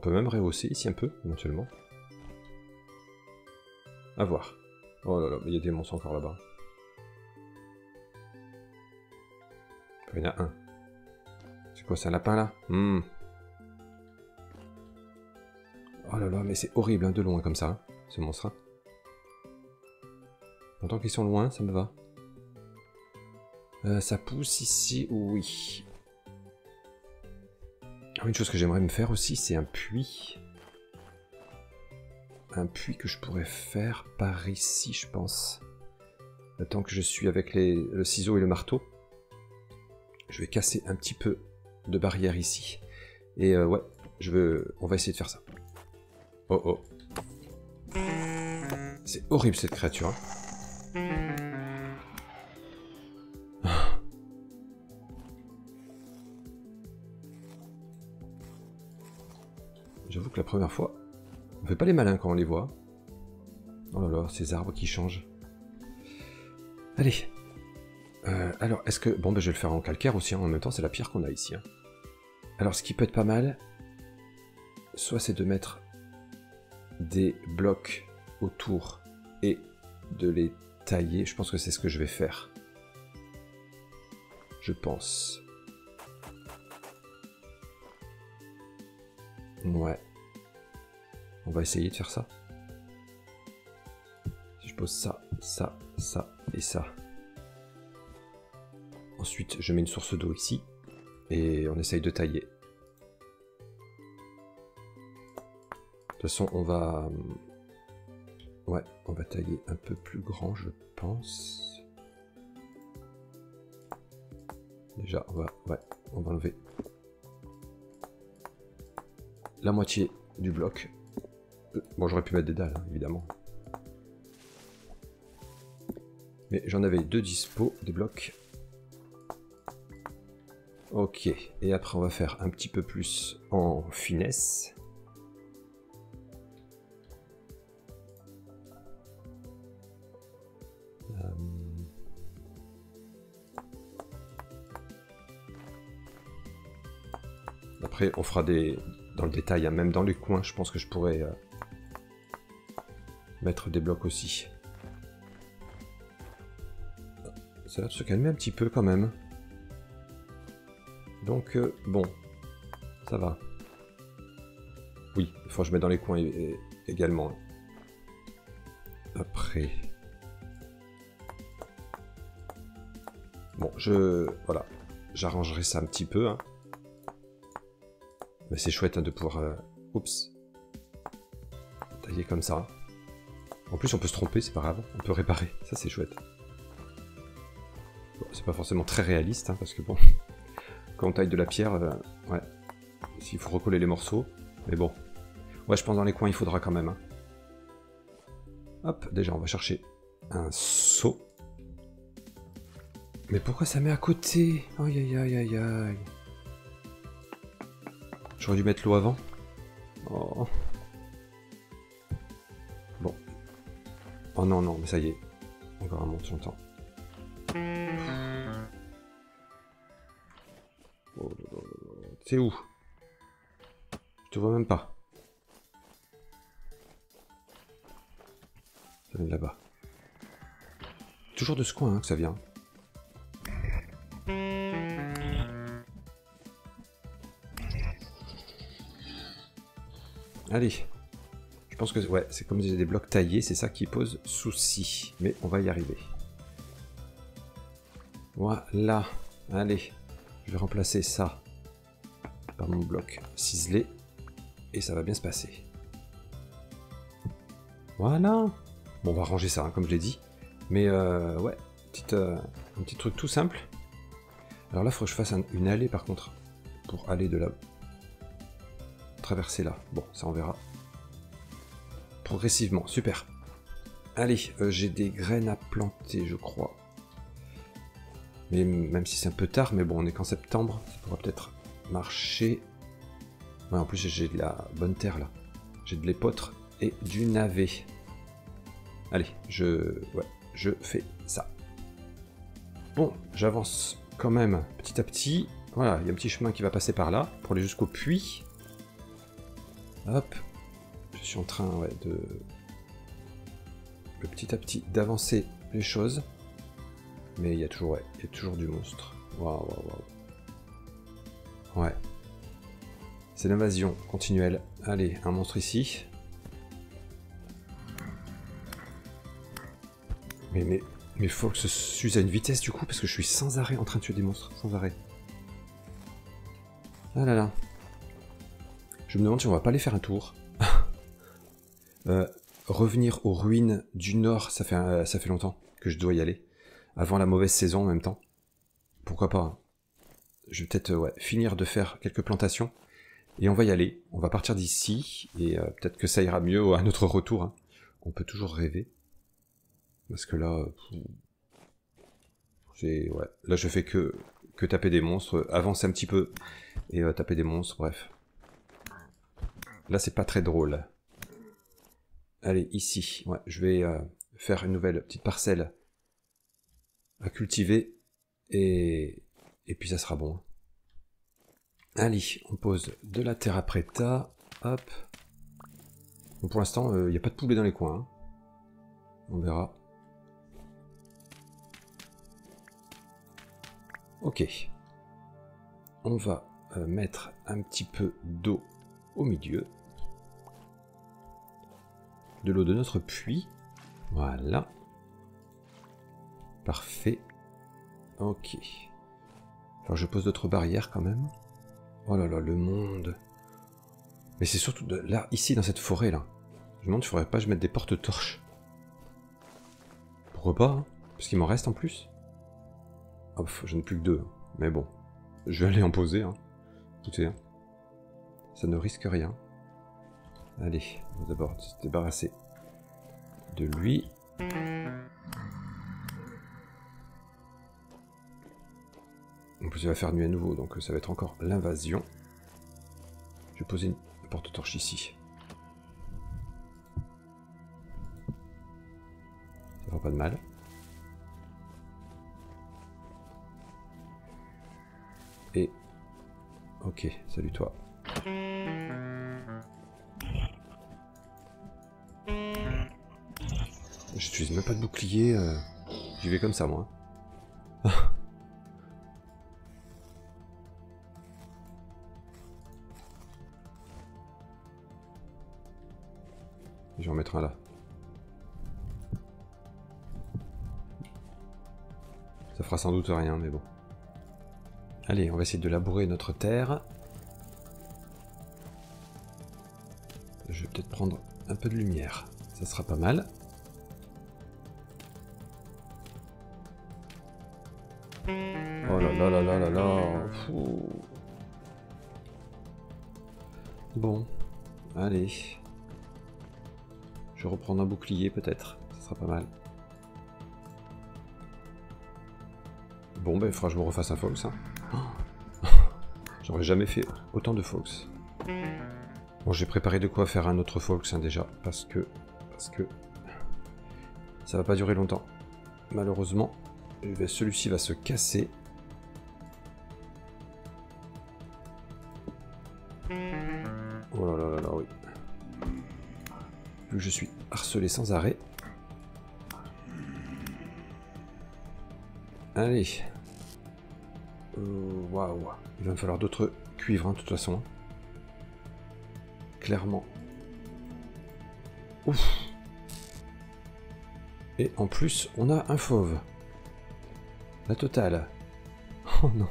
peut même rehausser ici un peu, éventuellement. À voir. Oh là là, il y a des monstres encore là-bas. Il y en a un. C'est quoi, c'est un lapin là? Oh là là, mais c'est horrible hein, de loin comme ça, hein, ce monstre. Tant qu'ils sont loin, ça me va. Ça pousse ici, oui. Une chose que j'aimerais me faire aussi, c'est un puits. Un puits que je pourrais faire par ici, je pense. Tant que je suis avec le ciseau et le marteau, je vais casser un petit peu de barrière ici. Et ouais, on va essayer de faire ça. Oh oh. C'est horrible cette créature. Hein. J'avoue que la première fois, on fait pas les malins quand on les voit. Oh là là, ces arbres qui changent. Allez. Alors, est-ce que... Bon, ben, je vais le faire en calcaire aussi, hein. En même temps, c'est la pierre qu'on a ici. Hein. Alors, ce qui peut être pas mal, soit c'est de mettre des blocs autour et de les tailler. Je pense que c'est ce que je vais faire. Je pense. Ouais. On va essayer de faire ça. Si je pose ça, ça, ça et ça. Ensuite, je mets une source d'eau ici. Et on essaye de tailler. De toute façon, on va... Ouais, on va tailler un peu plus grand, je pense. Déjà, on va enlever la moitié du bloc. Bon, j'aurais pu mettre des dalles, hein, évidemment. Mais j'en avais deux dispo, des blocs. Ok, et après on va faire un petit peu plus en finesse. Après on fera dans le détail, hein, même dans les coins, je pense que je pourrais mettre des blocs aussi. Ça a l'air de se calmer un petit peu quand même. Donc, bon, ça va. Oui, il faut que je mette dans les coins également. Après... Bon, voilà, j'arrangerai ça un petit peu. Hein. Mais c'est chouette hein, de pouvoir... Oups. Tailler comme ça. En plus, on peut se tromper, c'est pas grave. On peut réparer, ça c'est chouette. Bon, c'est pas forcément très réaliste, hein, parce que bon... Quand on taille de la pierre, ouais, s'il faut recoller les morceaux, mais bon. Ouais, je pense dans les coins, il faudra quand même. Hein. Hop, déjà, on va chercher un seau. Mais pourquoi ça met à côté? Aïe, aïe, aïe, aïe, aïe. J'aurais dû mettre l'eau avant. Oh. Bon. Oh non, non, mais ça y est. Encore un monte, j'entends. C'est où? Je te vois même pas. Ça vient de là-bas. Toujours de ce coin hein, que ça vient. Allez. Je pense que ouais, c'est comme j'ai des blocs taillés, c'est ça qui pose souci. Mais on va y arriver. Voilà. Allez. Je vais remplacer ça par mon bloc ciselé et ça va bien se passer. Voilà. Bon, on va ranger ça, hein, comme je l'ai dit. Mais ouais, un petit truc tout simple. Alors là, il faut que je fasse une allée par contre pour aller de là. Traverser là. Bon, ça on verra. Progressivement, super. Allez, j'ai des graines à planter, je crois. Mais même si c'est un peu tard, mais bon, on est qu'en septembre, ça pourra peut-être marcher. Ouais, en plus, j'ai de la bonne terre, là. J'ai de l'épeautre et du navet. Allez, je fais ça. Bon, j'avance quand même petit à petit. Voilà, il y a un petit chemin qui va passer par là, pour aller jusqu'au puits. Hop. Je suis en train ouais, de petit à petit d'avancer les choses. Mais il y a toujours, ouais, il y a toujours du monstre. Waouh, waouh, waouh. Ouais. C'est l'invasion continuelle. Allez, un monstre ici. Mais faut que ce s'use à une vitesse du coup, parce que je suis sans arrêt en train de tuer des monstres. Sans arrêt. Ah là là. Je me demande si on va pas aller faire un tour. Revenir aux ruines du nord, ça fait longtemps que je dois y aller. Avant la mauvaise saison en même temps. Pourquoi pas hein. Je vais peut-être ouais, finir de faire quelques plantations. Et on va y aller. On va partir d'ici. Et peut-être que ça ira mieux à notre retour. Hein. On peut toujours rêver. Parce que là... ouais. Là je fais que taper des monstres. Avancer un petit peu. Et taper des monstres. Bref. Là c'est pas très drôle. Allez, ici. Ouais, je vais faire une nouvelle petite parcelle à cultiver. Et puis ça sera bon. Allez, on pose de la terra preta. Hop. Bon, pour l'instant, il n'y a pas de poulet dans les coins. Hein. On verra. Ok. On va mettre un petit peu d'eau au milieu. De l'eau de notre puits. Voilà. Parfait. Ok. Alors je pose d'autres barrières quand même. Oh là là, le monde. Mais c'est surtout là, ici, dans cette forêt là. Je me demande s'il faudrait pas que je mette des porte-torches. Pourquoi pas, hein, parce qu'il m'en reste en plus. Oh, j'en ai plus que 2. Hein. Mais bon. Je vais aller en poser. Hein. Écoutez. Hein. Ça ne risque rien. Allez, on va d'abord se débarrasser de lui. En plus il va faire nuit à nouveau, donc ça va être encore l'invasion. Je vais poser une porte-torche ici. Ça fera pas de mal. Et... Ok, salut toi. J'utilise même pas de bouclier, j'y vais comme ça moi. Je vais en mettre un là. Ça fera sans doute rien, mais bon. Allez, on va essayer de labourer notre terre. Je vais peut-être prendre un peu de lumière. Ça sera pas mal. Oh là là là là là là. Fou. Bon. Allez. Je vais reprendre un bouclier peut-être. Ça sera pas mal. Bon, ben il faudra que je me refasse un Fox. Hein. Oh. J'aurais jamais fait autant de Fox. Bon, j'ai préparé de quoi faire un autre Fox hein, déjà. Parce que ça va pas durer longtemps. Malheureusement, celui-ci va se casser. Oh là là là là, oui. Vu que je suis harcelé sans arrêt. Allez. Waouh. Il va me falloir d'autres cuivres, hein, de toute façon. Clairement. Ouf. Et en plus, on a un fauve. La totale. Oh non.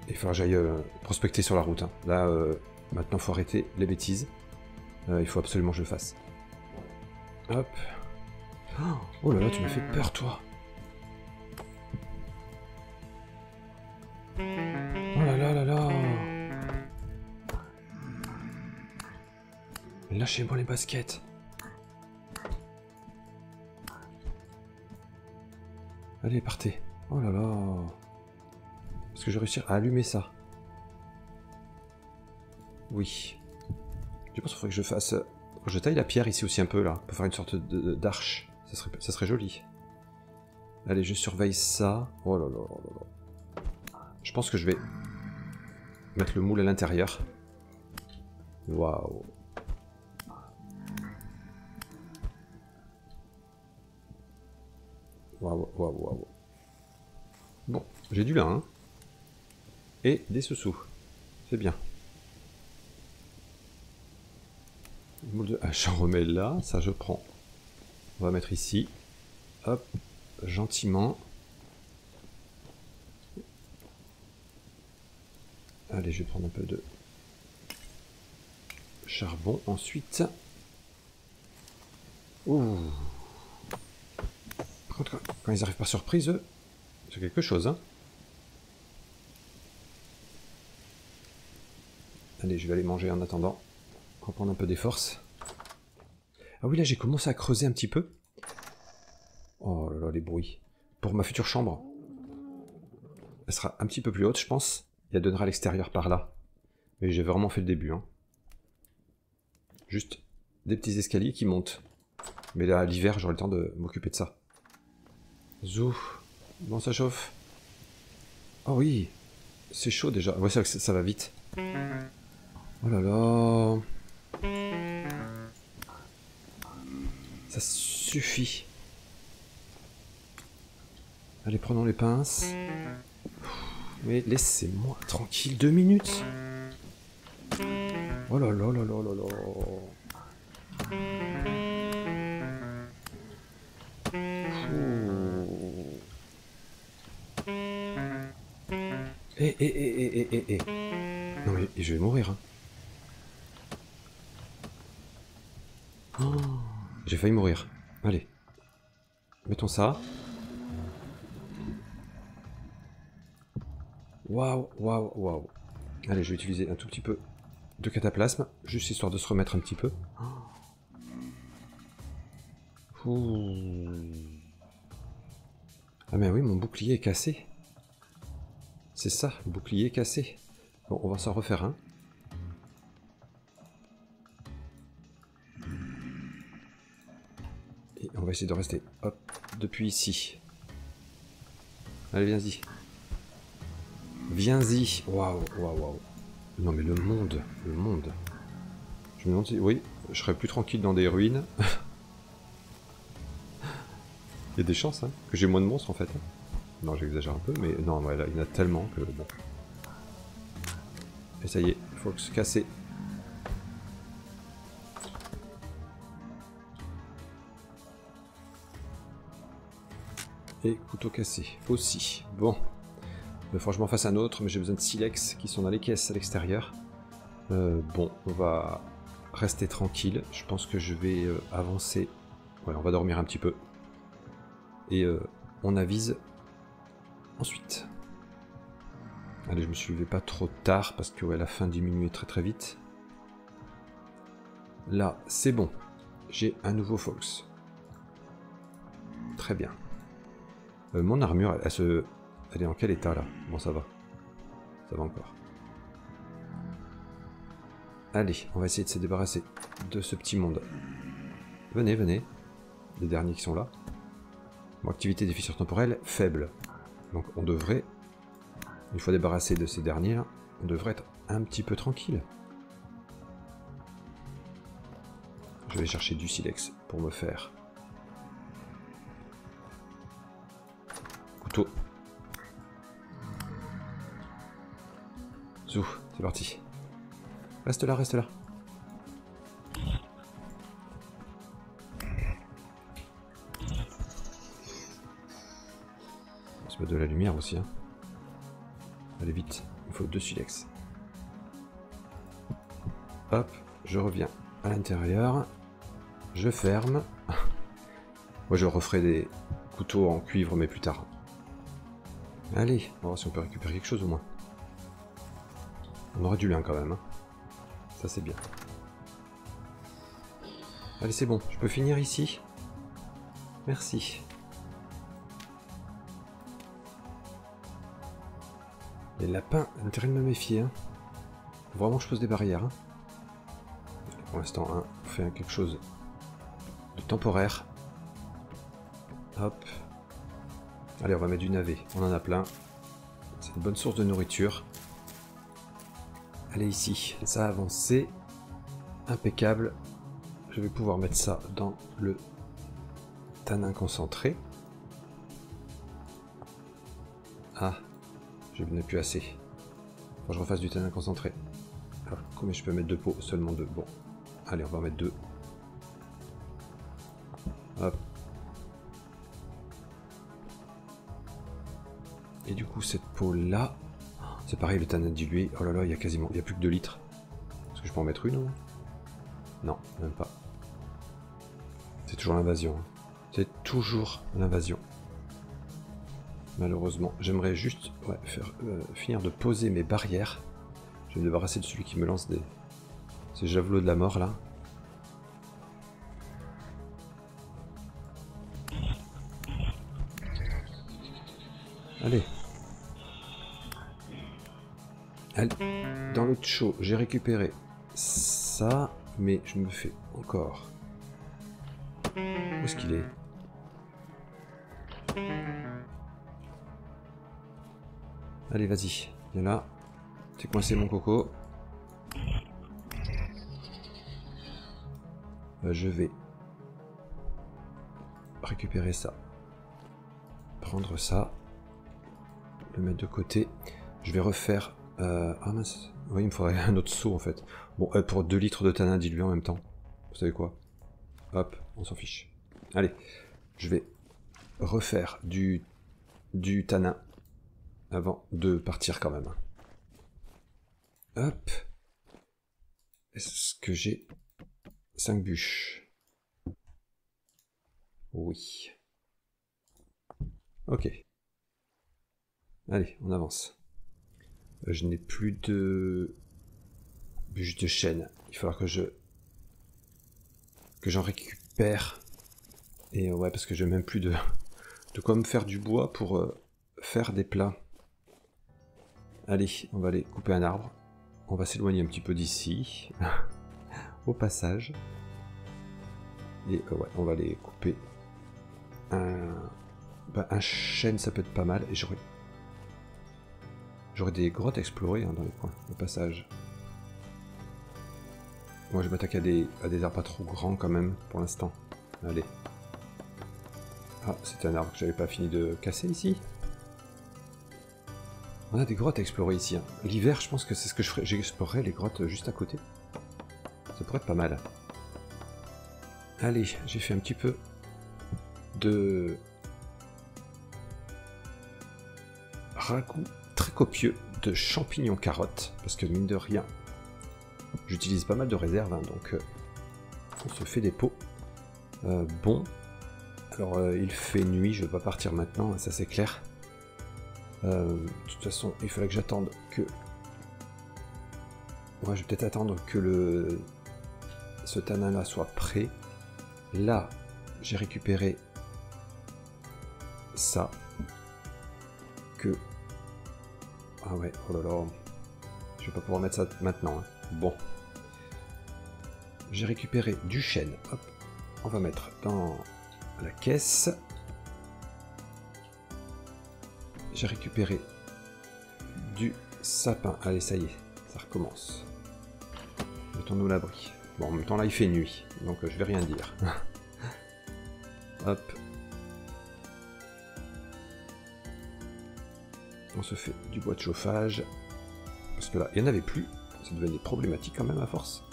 Il faudra que j'aille prospecter sur la route. Hein. Là, maintenant, faut arrêter les bêtises. Il faut absolument que je le fasse. Hop. Oh là là, tu m'as fait peur, toi. Oh là là là là. Lâchez-moi les baskets. Allez, partez. Oh là là. Est-ce que je vais réussir à allumer ça? Oui. Je pense qu'il faudrait que je fasse... Je taille la pierre ici aussi un peu, là, pour faire une sorte d'arche. Ça serait joli. Allez, je surveille ça. Oh là là là là. Je pense que je vais mettre le moule à l'intérieur. Waouh. Waouh, waouh, waouh. Bon, j'ai du lin, hein. Et des sous-sous. C'est bien. Moule de hache, j'en remets là, ça je prends. On va mettre ici. Hop, gentiment. Allez, je vais prendre un peu de charbon ensuite. Ouh. Quand ils arrivent par surprise, eux, c'est quelque chose, hein. Allez, je vais aller manger en attendant. Reprendre un peu des forces. Ah oui, là j'ai commencé à creuser un petit peu. Oh là là, les bruits. Pour ma future chambre. Elle sera un petit peu plus haute, je pense. Et elle donnera à l'extérieur par là. Mais j'ai vraiment fait le début, hein. Juste des petits escaliers qui montent. Mais là, l'hiver, j'aurai le temps de m'occuper de ça. Zou. Bon, ça chauffe. Oh oui. C'est chaud déjà. Ouais, c'est vrai que ça va vite. Oh là là. Ça suffit. Allez, prenons les pinces. Mais laissez-moi tranquille 2 minutes. Oh là là là là là là. Eh. Non mais je vais mourir. Hein. Oh, j'ai failli mourir. Allez. Mettons ça. Waouh, waouh, waouh. Allez, je vais utiliser un tout petit peu de cataplasme, juste histoire de se remettre un petit peu. Ouh. Ah mais oui, mon bouclier est cassé. C'est ça, le bouclier est cassé. Bon, on va s'en refaire un. Et on va essayer de rester, hop, depuis ici. Allez, viens-y. Viens-y. Waouh, waouh, waouh. Non mais le monde, le monde. Je me demande si... Oui, je serais plus tranquille dans des ruines. Il y a des chances, hein, que j'ai moins de monstres en fait. Non, j'exagère un peu, mais non, ouais, là, il y en a tellement que bon. Et ça y est, il faut se casser. Et couteau cassé aussi. Bon. Il faut que je m'en fasse un autre, mais j'ai besoin de silex qui sont dans les caisses à l'extérieur. Bon, on va rester tranquille. Je pense que je vais avancer. Ouais, on va dormir un petit peu. Et on avise ensuite. Allez, je me suis levé pas trop tard parce que ouais, la fin diminue très très vite. Là, c'est bon. J'ai un nouveau Fox. Très bien. Mon armure, elle est en quel état là? Bon, ça va. Ça va encore. Allez, on va essayer de se débarrasser de ce petit monde. Venez, venez. Les derniers qui sont là. Bon, activité des fissures temporelles, faible. Donc on devrait, une fois débarrassé de ces derniers là, on devrait être un petit peu tranquille. Je vais chercher du silex pour me faire. Couteau. Zou, c'est parti. Reste là, reste là. On se met de la lumière aussi. Hein. Allez vite, il faut 2 silex. Hop, je reviens à l'intérieur. Je ferme. Moi je referai des couteaux en cuivre mais plus tard. Allez, on va voir si on peut récupérer quelque chose au moins. On aura du lin quand même. Hein. Ça c'est bien. Allez c'est bon, je peux finir ici. Merci. Les lapins, intérêt de me méfier. Hein. Faut vraiment que je pose des barrières. Hein. Pour l'instant, hein, on fait quelque chose de temporaire. Hop. Allez, on va mettre du navet. On en a plein. C'est une bonne source de nourriture. Allez ici, ça a avancé. Impeccable. Je vais pouvoir mettre ça dans le tanin concentré. Ah, je n'ai plus assez. Faut que je refasse du tanin concentré. Alors, combien je peux mettre de pots? Seulement 2. Bon, allez, on va en mettre 2. Hop. Et du coup, cette peau-là, c'est pareil, le tanin dilué. Oh là là, il y a quasiment, il y a plus que 2 litres. Est-ce que je peux en mettre une? Non, même pas. C'est toujours l'invasion. Hein. C'est toujours l'invasion. Malheureusement, j'aimerais juste finir de poser mes barrières. Je vais me débarrasser de celui qui me lance ces javelots de la mort là. Allez. Allez. Dans l'autre show, j'ai récupéré ça, mais je me fais encore. Où est-ce qu'il est? Allez, vas-y. Viens là. T'es coincé, mon coco. Je vais récupérer ça. Prendre ça. Le mettre de côté. Je vais refaire... Ah mince. Oui, il me faudrait un autre seau, en fait. Bon, pour 2 litres de tanin dilué en même temps. Vous savez quoi? Hop, on s'en fiche. Allez. Je vais refaire du tanin avant de partir quand même. Hop. Est-ce que j'ai 5 bûches? Oui. Ok. Allez, on avance. Je n'ai plus de bûches de chêne. Il va falloir que j'en récupère. Et ouais, parce que j'ai même plus de quoi me faire du bois pour faire des plats. Allez, on va aller couper un arbre. On va s'éloigner un petit peu d'ici. Au passage. Et ouais, on va aller couper un chêne, ça peut être pas mal. Et j'aurais des grottes à explorer hein, dans les coins, au passage. Moi, je m'attaque à des arbres pas trop grands quand même, pour l'instant. Allez. Ah, c'était un arbre que j'avais pas fini de casser ici. On a des grottes à explorer ici. Hein. L'hiver, je pense que c'est ce que je ferais. J'explorerai les grottes juste à côté. Ça pourrait être pas mal. Allez, j'ai fait un petit peu de ragoût très copieux de champignons carottes. Parce que mine de rien, j'utilise pas mal de réserves. Hein, donc, on se fait des pots. Bon. Alors, il fait nuit, je vais pas partir maintenant, ça c'est clair. De toute façon, il fallait que j'attende que... Ouais, je vais peut-être attendre que ce tanin-là soit prêt. Là, j'ai récupéré ça. Ah ouais, oh là là. Je vais pas pouvoir mettre ça maintenant. Hein. Bon. J'ai récupéré du chêne. Hop. On va mettre dans la caisse. J'ai récupéré du sapin. Allez, ça y est, ça recommence. Mettons-nous l'abri. Bon, en même temps, là, il fait nuit, donc je vais rien dire. Hop. On se fait du bois de chauffage. Parce que là, il n'y en avait plus. Ça devenait problématique quand même à force.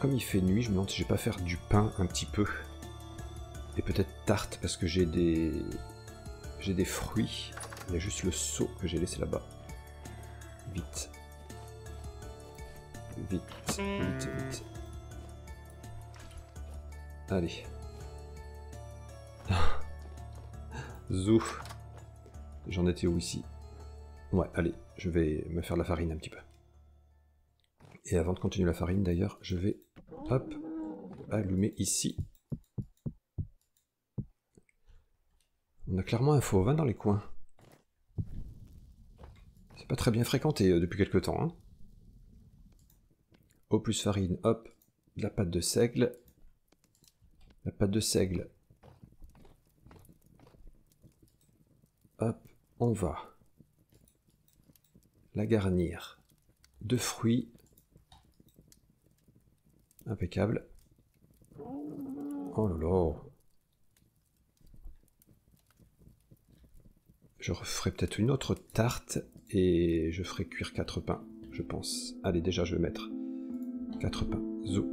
Comme il fait nuit, je me demande si je vais pas faire du pain un petit peu. Et peut-être tarte, parce que j'ai des fruits. Il y a juste le seau que j'ai laissé là-bas. Vite. Vite, vite, vite. Allez. Zou. J'en étais où ici? Ouais, allez, je vais me faire de la farine un petit peu. Et avant de continuer la farine d'ailleurs, je vais, hop, allumer ici. On a clairement un faux vin dans les coins. C'est pas très bien fréquenté depuis quelques temps. Hein. Eau plus farine, hop, de la pâte de seigle. La pâte de seigle. Hop, on va la garnir de fruits. Impeccable. Oh là là. Je referai peut-être une autre tarte et je ferai cuire 4 pains, je pense. Allez, déjà je vais mettre 4 pains. Zou.